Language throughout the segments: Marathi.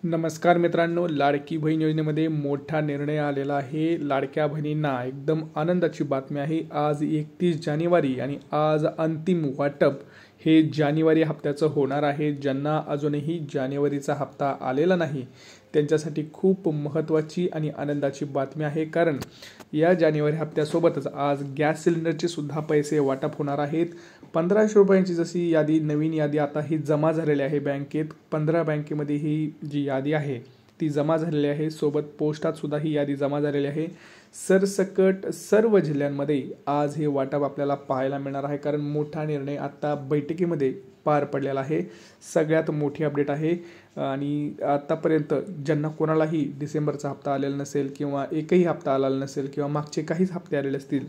नमस्कार मित्रांनो, लाडकी बहीण योजनेमध्ये मोठा निर्णय आलेला आहे। लाडक्या बहिणींना एकदम आनंदाची बातमी आहे। आज 31 जानेवारी आणि आज अंतिम वाटप हे जानेवारी हप्त्याचं होणार आहे। ज्यांना अजूनही जानेवारीचा हप्ता आलेला नाही त्यांच्यासाठी खूप महत्त्वाची आणि आनंदाची बातमी आहे, कारण या जानेवारी हप्त्यासोबतच आज गॅस सिलेंडरचे सुद्धा पैसे वाटप होणार आहेत। 1500 रुपयांची जशी यादी, नवीन यादी आता ही जमा झालेली आहे बँकेत। 15 बँकेमध्ये ही जी यादी आहे ती जमा झालेली आहे। सोबत पोस्टात सुद्धा ही यादी जमा झालेली आहे। सरसकट सर्व जिल्ह्यांमध्ये आज हे वाटप आपल्याला पाहायला मिळणार आहे, कारण मोठा निर्णय आता बैठकीमध्ये पार पडलेला आहे। सगळ्यात मोठी अपडेट आहे आणि आतापर्यंत ज्यांना कोणालाही डिसेंबरचा हप्ता आलेला नसेल किंवा एकही हप्ता आलेला नसेल किंवा मागचे काहीच हप्ते आलेले असतील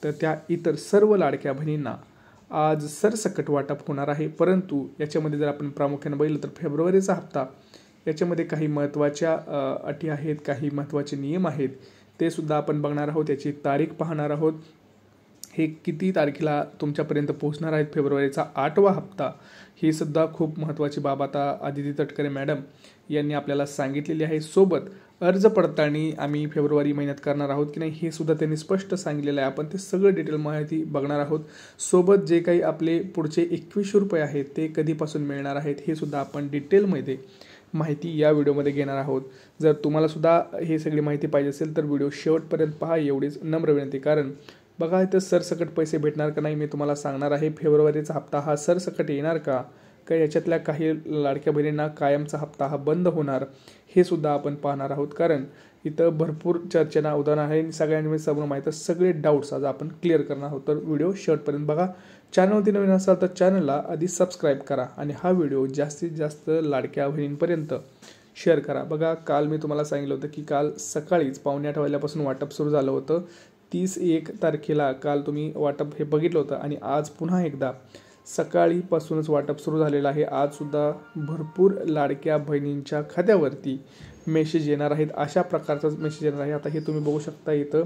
तर त्या इतर सर्व लाडक्या बहिणींना आज सरसकट वाटप होणार आहे। परंतु याच्यामध्ये जर आपण प्रामुख्याने बघितलं तर फेब्रुवारीचा हप्ता याच्यामध्ये काही महत्त्वाच्या अटी आहेत, काही महत्त्वाचे नियम आहेत, ते सुद्धा आपण बघणार आहोत। याची तारीख पाहणार आहोत, हे किती तारखेला तुमच्यापर्यंत पोहोचणार आहेत। फेब्रुवारीचा 8वा हप्ता ही सुद्धा खूप महत्त्वाची बाब आता आदिती तटकरे मॅडम यांनी आपल्याला सांगितलेली आहे। सोबत अर्ज पडताळणी आम्ही फेब्रुवारी महिन्यात करणार आहोत की नाही हे सुद्धा त्यांनी स्पष्ट सांगितलेलं आहे। आपण ते सगळं डिटेल माहिती बघणार आहोत। सोबत जे काही आपले पुढचे 2100 रुपये आहेत ते कधीपासून मिळणार आहेत हे सुद्धा आपण डिटेलमध्ये माहिती या व्हिडिओमध्ये घेणार आहोत। जर तुम्हाला सुद्धा हे सगळी माहिती पाहिजे असेल तर व्हिडिओ शेवटपर्यंत पहा, एवढीच नम्र विनंती। कारण बघा, इथं सरसकट पैसे भेटणार का नाही मी तुम्हाला सांगणार आहे। फेब्रुवारीचा हप्ता हा सरसकट येणार का याच्यातल्या काही लाडक्या बहिणींना कायमचा हप्ता हा बंद होणार हे सुद्धा आपण पाहणार आहोत। कारण इथं भरपूर चर्चेना उदाहरण आहे, सगळ्यांनी समोर माहिती सगळे डाऊट्स आज आपण क्लिअर करणार आहोत। तर व्हिडिओ शेवटपर्यंत बघा। चॅनलवरती नवीन असाल तर चॅनलला आधी सबस्क्राईब करा आणि हा व्हिडिओ जास्तीत जास्त लाडक्या बहिणींपर्यंत शेअर करा। बघा, काल मी तुम्हाला सांगितलं होतं की काल सकाळीच 7:45 वाजल्यापासून वाटप सुरू झालं होतं। 31 तारखेला काल तुम्ही वाटप हे बघितलं होतं आणि आज पुन्हा एकदा सकाळीपासूनच वाटप सुरू झालेलं आहे। आज सुद्धा भरपूर लाडक्या बहिणींच्या खात्यावरती मेसेज येणार आहेत, अशा प्रकारचाच मेसेज येणार आहे। आता हे तुम्ही बघू शकता, इथं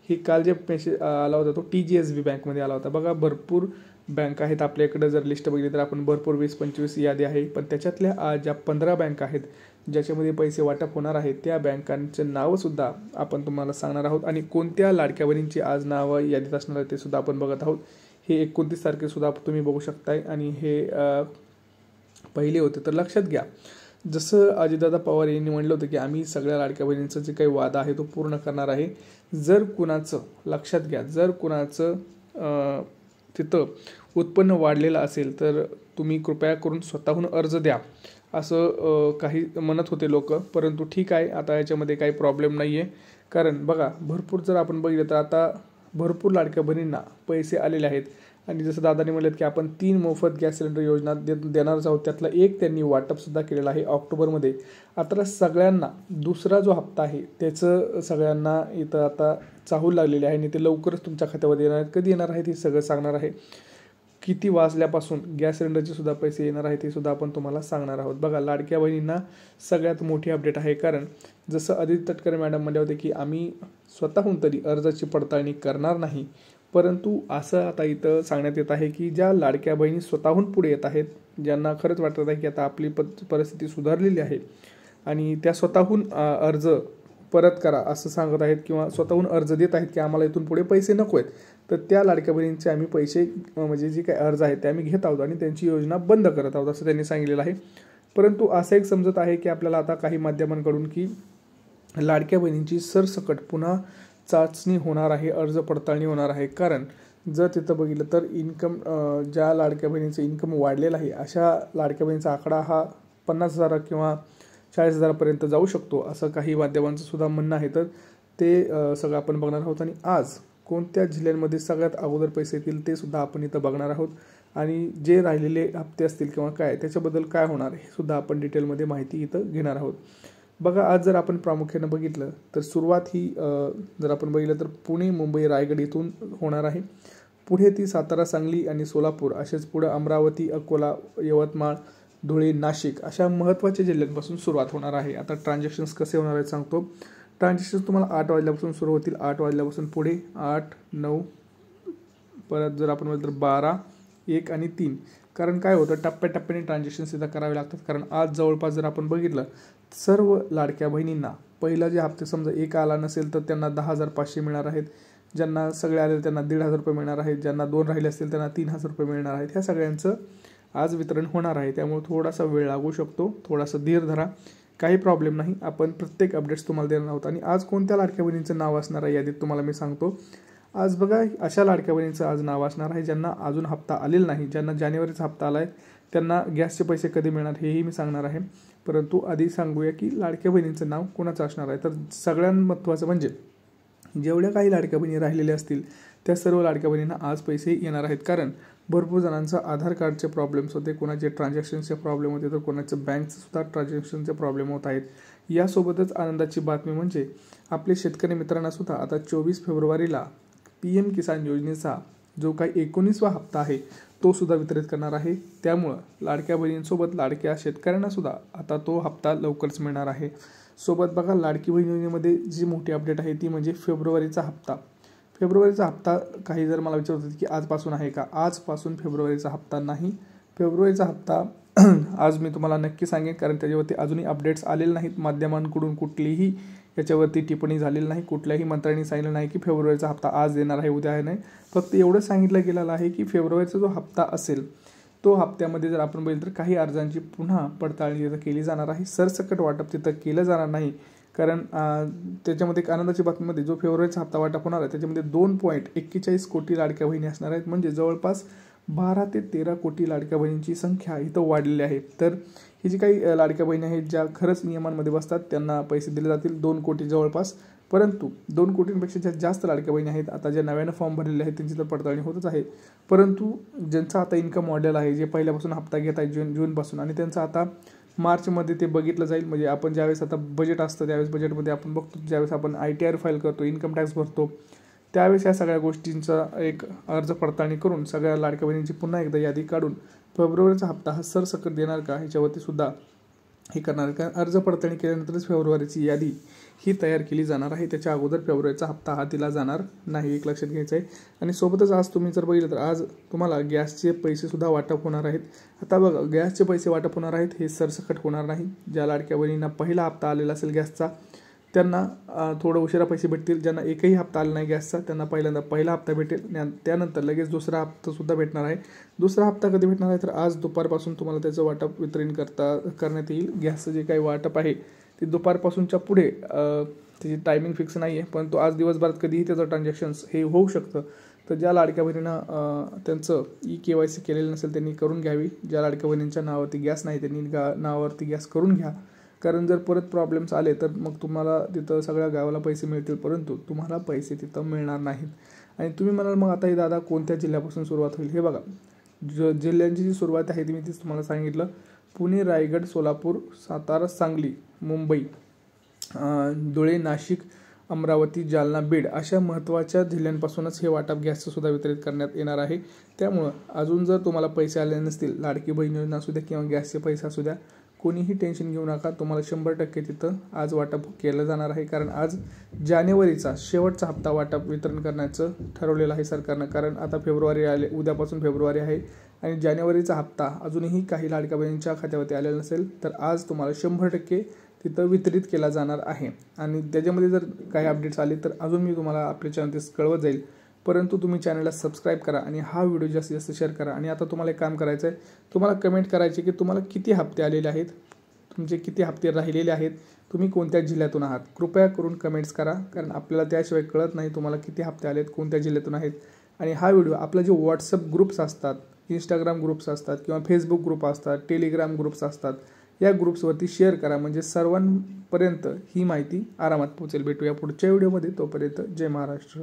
हे काल जे मेसेज आला होता तो TGSB बँकमध्ये आला होता। बघा, भरपूर बँक आहेत आपल्याकडे, जर लिस्ट बघितली तर आपण भरपूर 20-25 यादी आहे, पण त्याच्यातल्या आज ज्या 15 बँक आहेत ज्याच्यामध्ये पैसे वाटप होणार आहेत त्या बँकांचे नावंसुद्धा आपण तुम्हाला सांगणार आहोत आणि कोणत्या लाडक्या बहिणींची आज नावं यादीत असणार आहे ते सुद्धा आपण बघत आहोत। हे 29 तारखेसुद्धा तुम्ही बघू शकताय आणि हे पहिले होते। तर लक्षात घ्या, जसं अजितदादा पवार यांनी म्हटलं होतं की आम्ही सगळ्या लाडक्या बहिणींचा जे काही वादा आहे तो पूर्ण करणार आहे। जर कुणाचं, लक्षात घ्या, जर कुणाचं तिथं उत्पन्न वाढलेलं असेल तर तुम्ही कृपया करून स्वतःहून अर्ज द्या, असं काही म्हणत होते लोक। परंतु ठीक आहे, आता याच्यामध्ये काही प्रॉब्लेम नाही आहे। कारण बघा, भरपूर जर आपण बघितलं तर आता भरपूर लाडक्या बहिणींना पैसे आलेले आहेत आणि जसं दादांनी म्हटलं की आपण 3 मोफत गॅस सिलेंडर योजना देणारच आहोत, त्यातला एक त्यांनी वाटपसुद्धा केलेलं आहे ऑक्टोबरमध्ये। आता सगळ्यांना दुसरा जो हप्ता आहे त्याचं सगळ्यांना इथं आता चाहूल लागलेली आहे आणि ते लवकरच तुमच्या खात्यावर येणार आहेत। कधी येणार आहेत हे सगळं सांगणार आहे, किती वाजल्यापासून गॅस सिलेंडरचे सुद्धा पैसे येणार आहेत ते सुद्धा आपण तुम्हाला सांगणार आहोत। बघा, लाडक्या बहिणींना सगळ्यात मोठी अपडेट आहे, कारण जसं आदिती तटकरे मॅडम म्हणले होते की आम्ही स्वतःहून तरी अर्जाची पडताळणी करणार नाही, परंतु असं आता इथं सांगण्यात येत आहे की ज्या लाडक्या बहिणी स्वतःहून पुढे येत आहेत, ज्यांना खरंच वाटत आहे की आता आपली परिस्थिती सुधारलेली आहे आणि त्या स्वतःहून अर्ज परत करा असं सांगत आहेत किंवा स्वतःहून अर्ज देत आहेत की आम्हाला इथून पुढे पैसे नको आहेत, तर त्या लाडक्या बहिणींचे आम्ही पैसे म्हणजे जे काही अर्ज आहेत ते आम्ही घेत आहोत आणि त्यांची योजना बंद करत आहोत असं त्यांनी सांगितलेलं आहे। परंतु असं एक समजत आहे की आपल्याला आता काही माध्यमांकडून की लाडक्या बहिणींची सरसकट पुन्हा चाचणी होणार आहे, अर्ज पडताळणी होणार आहे। कारण जर तिथं बघितलं तर इन्कम, ज्या लाडक्या बहिणींचं इन्कम वाढलेलं आहे अशा लाडक्या बहिणींचा आकडा हा 50,000 किंवा 40,000पर्यंत जाऊ शकतो, असं काही माध्यमांचं सुद्धा म्हणणं आहे। तर ते सगळं आपण बघणार आहोत आणि आज कोणत्या जिल्ह्यांमध्ये सगळ्यात अगोदर पैसे येतील ते सुद्धा आपण इथं बघणार आहोत आणि जे राहिलेले हप्ते असतील किंवा काय त्याच्याबद्दल काय होणार हे सुद्धा आपण डिटेलमध्ये माहिती इथं घेणार आहोत। बघा, आज जर आपण प्रामुख्याने बघितलं तर सुरुवात ही जर आपण बघितलं तर पुणे, मुंबई, रायगड इथून होणार आहे। पुढे ती सातारा, सांगली आणि सोलापूर, असेच पुढे अमरावती, अकोला, यवतमाळ, धुळे, नाशिक अशा महत्त्वाच्या जिल्ह्यांपासून सुरुवात होणार आहे। आता ट्रान्झॅक्शन्स कसे होणार आहेत सांगतो। ट्रान्झॅक्शन्स तुम्हाला 8 वाजल्यापासून सुरू होतील। 8 वाजल्यापासून पुढे 8, 9, परत जर आपण म्हटलं तर 12, 1 आणि 3 कारण काय होतं, टप्प्याटप्प्याने ट्रान्झॅक्शन सुद्धा करावे लागतात. कारण आज जवळपास जर आपण बघितलं, सर्व लाडक्या बहिणींना पहिला जे हप्ते समजा एक आला नसेल तर त्यांना 10,500 मिळणार आहेत, ज्यांना सगळे आले त्यांना 1,500 रुपये मिळणार आहेत, ज्यांना 2 राहिले असतील त्यांना 3,000 रुपये मिळणार आहेत. ह्या सगळ्यांचं आज वितरण होणार आहे. त्यामुळे थोडासा वेळ लागू शकतो, थोडासा धीर धरा, काही प्रॉब्लेम नाही. आपण प्रत्येक अपडेट्स तुम्हाला देणार आहोत. आणि आज कोणत्या लाडक्या बहिणींचं नाव असणार आहे यादीत तुम्हाला मी सांगतो. आज बघा, अशा लाडक्या बहिणींचं आज नाव असणार आहे ज्यांना अजून हप्ता आलेला नाही. ज्यांना जानेवारीचा हप्ता आला आहे त्यांना गॅसचे पैसे कधी मिळणार हेही मी सांगणार आहे. परंतु आधी सांगूया की लाडक्या बहिणींचं नाव कोणाचं असणार आहे. तर सगळ्यात महत्त्वाचं म्हणजे जेवढ्या काही लाडक्या बहिणी राहिलेल्या असतील त्या सर्व लाडक्या बहिणींना आज पैसे येणार आहेत. कारण भरपूर जणांचं आधार कार्डचे प्रॉब्लेम्स होते, कोणाचे ट्रान्झॅक्शनचे प्रॉब्लेम होते, तर कोणाचं बँकचं सुद्धा ट्रान्झॅक्शनचे प्रॉब्लेम होत आहेत. यासोबतच आनंदाची बातमी म्हणजे आपले शेतकरी मित्रांना सुद्धा आता 24 फेब्रुवारीला PM किसान योजनेचा जो काही 19वा हप्ता आहे तो सुद्धा वितरित करणार आहे. त्यामुळं लाडक्या बहिणींसोबत लाडक्या शेतकऱ्यांना सुद्धा आता तो हप्ता लवकरच मिळणार आहे. सोबत बघा, लाडकी बहीण योजनेमध्ये जी मोठी अपडेट आहे ती म्हणजे फेब्रुवारीचा हप्ता. फेब्रुवारीचा हप्ता काही जर मला विचारत होते की आजपासून आहे का, आजपासून फेब्रुवारीचा हप्ता नाही. फेब्रुवारीचा हप्ता आज मी तुम्हाला नक्की सांगेन, कारण त्याच्यावरती अजूनही अपडेट्स आलेले नाहीत. माध्यमांकडून कुठलीही याच्यावरती टिप्पणी झालेली नाही, कुठल्याही मंत्र्यांनी सांगितलं नाही की फेब्रुवारीचा हप्ता आज देणार आहे, उद्या आहे नाही. फक्त एवढं सांगितलं गेलेलं आहे की फेब्रुवारीचा जो हप्ता असेल तो हप्त्यामध्ये जर आपण बघितलं तर काही अर्जांची पुन्हा पडताळणी तिथं केली जाणार आहे. सरसकट वाटप तिथं केलं जाणार नाही. कारण त्याच्यामध्ये एक आनंदाची बातमीमध्ये जो फेब्रुवारीचा हप्ता वाटप होणार आहे त्याच्यामध्ये 2.41 कोटी लाडक्या बहिणी असणार आहेत. म्हणजे जवळपास 12 ते 13 कोटी लाडक्या बहिणींची संख्या इथं वाढलेली आहे. तर ही जी काही लाडक्या बहिणी आहेत ज्या खरंच नियमांमध्ये बसतात त्यांना पैसे दिले जातील 2 कोटी जवळपास. परंतु 2 कोटींपेक्षा ज्या जास्त लाडक्या बहिणी आहेत आता ज्या नव्यानं फॉर्म भरलेले आहेत त्यांची तर पडताळणी होतच आहे. परंतु ज्यांचं आता इन्कम मॉडेल आहे, जे पहिल्यापासून हप्ता घेत आहे जूनपासून, आणि त्यांचं आता मार्चमध्ये ते बघितलं जाईल. म्हणजे आपण ज्यावेळेस आता बजेट असतं त्यावेळेस बजेटमध्ये आपण बघतो, ज्यावेळेस आपण ITR फाईल करतो, इन्कम टॅक्स भरतो, त्यावेळेस या सगळ्या गोष्टींचा एक अर्ज पडताळणी करून सगळ्या लाडक्या बहिणींची पुन्हा एकदा यादी काढून फेब्रुवारीचा हप्ता हा सरसकट देणार का ह्याच्यावरती सुद्धा हे करणार. कारण अर्ज पडताळणी केल्यानंतरच फेब्रुवारीची यादी ही तयार केली जाणार आहे. त्याच्या अगोदर फेब्रुवारीचा हप्ता हा दिला जाणार नाही, एक लक्षात घ्यायचं आहे. आणि सोबतच आज तुम्ही जर बघितलं तर आज तुम्हाला गॅसचे पैसे सुद्धा वाटप होणार आहेत. आता बघा, गॅसचे पैसे वाटप होणार आहेत हे सरसकट होणार नाही. ज्या लाडक्या बहिणींना पहिला हप्ता आलेला असेल गॅसचा त्यांना थोडं उशिरा पैसे भेटतील. ज्यांना एकही हप्ता आला नाही गॅसचा त्यांना पहिल्यांदा पहिला हप्ता भेटेल, त्यानंतर लगेच दुसरा हप्ता सुद्धा भेटणार आहे. दुसरा हप्ता कधी भेटणार आहे तर आज दुपारपासून तुम्हाला त्याचं वाटप वितरण करण्यात येईल. गॅसचं जे काही वाटप आहे ते दुपारपासूनच्या पुढे त्याची टायमिंग फिक्स नाही आहे, परंतु आज दिवसभरात कधीही त्याचं ट्रान्झॅक्शन्स हे होऊ शकतं. तर ज्या लाडक्या बहिणींना त्यांचं KYC केलेलं नसेल त्यांनी करून घ्यावी. ज्या लाडक्या बहिणींच्या नावावरती गॅस नाही त्यांनी नावावरती गॅस करून घ्या. कारण जर परत प्रॉब्लेम्स आले तर मग तुम्हाला तिथं सगळ्या गावाला पैसे मिळतील, परंतु तुम्हाला पैसे तिथं मिळणार नाहीत. आणि तुम्ही म्हणाल मग आता हे दादा कोणत्या जिल्ह्यापासून सुरुवात होईल. हे बघा, जिल्ह्यांची जी सुरुवात आहे ती मी तीच तुम्हाला सांगितलं. पुणे, रायगड, सोलापूर, सातारा, सांगली, मुंबई, धुळे, नाशिक, अमरावती, जालना, बीड अशा महत्त्वाच्या जिल्ह्यांपासूनच हे वाटप गॅसचं सुद्धा वितरित करण्यात येणार आहे. त्यामुळं अजून जर तुम्हाला पैसे आले नसतील, लाडकी बहीण योजना असू द्या किंवा गॅसचे पैसे असू द्या, कोणीही टेन्शन घेऊ नका. तुम्हाला 100% तिथं आज वाटप केलं जाणार आहे. कारण आज जानेवारीचा शेवटचा हप्ता वाटप वितरण करण्याचं ठरवलेलं आहे सरकारनं. कारण आता फेब्रुवारी आले, उद्यापासून फेब्रुवारी आहे आणि जानेवारीचा हप्ता अजूनही काही लाडक्या बहिणींच्या खात्यावरती आलेला नसेल तर आज तुम्हाला 100% तिथं वितरित केला जाणार आहे. आणि त्याच्यामध्ये जर काही अपडेट्स आले तर अजून मी तुम्हाला आपल्या चॅनल कळवत जाईल. परंतु तुम्ही चॅनलला सबस्क्राईब करा आणि हा व्हिडिओ जास्तीत जास्त शेअर करा. आणि आता तुम्हाला एक काम करायचं आहे, तुम्हाला कमेंट करायचे की तुम्हाला किती हप्ते आलेले आहेत, तुमचे किती हप्ते राहिलेले आहेत, तुम्ही कोणत्या जिल्ह्यातून आहात. कृपया करून कमेंट्स करा, कारण आपल्याला त्याशिवाय कळत नाही तुम्हाला किती हप्ते आलेत, कोणत्या जिल्ह्यातून आहेत. आणि हा व्हिडिओ आपला जे WhatsApp ग्रुप्स असतात, Instagram ग्रुप्स असतात किंवा Facebook ग्रुप असतात, टेलिग्राम ग्रुप्स असतात, या ग्रुप्सवरती शेअर करा. म्हणजे सर्वांपर्यंत ही माहिती आरामात पोहोचेल. भेटूया पुढच्या व्हिडिओमध्ये. तोपर्यंत जय महाराष्ट्र.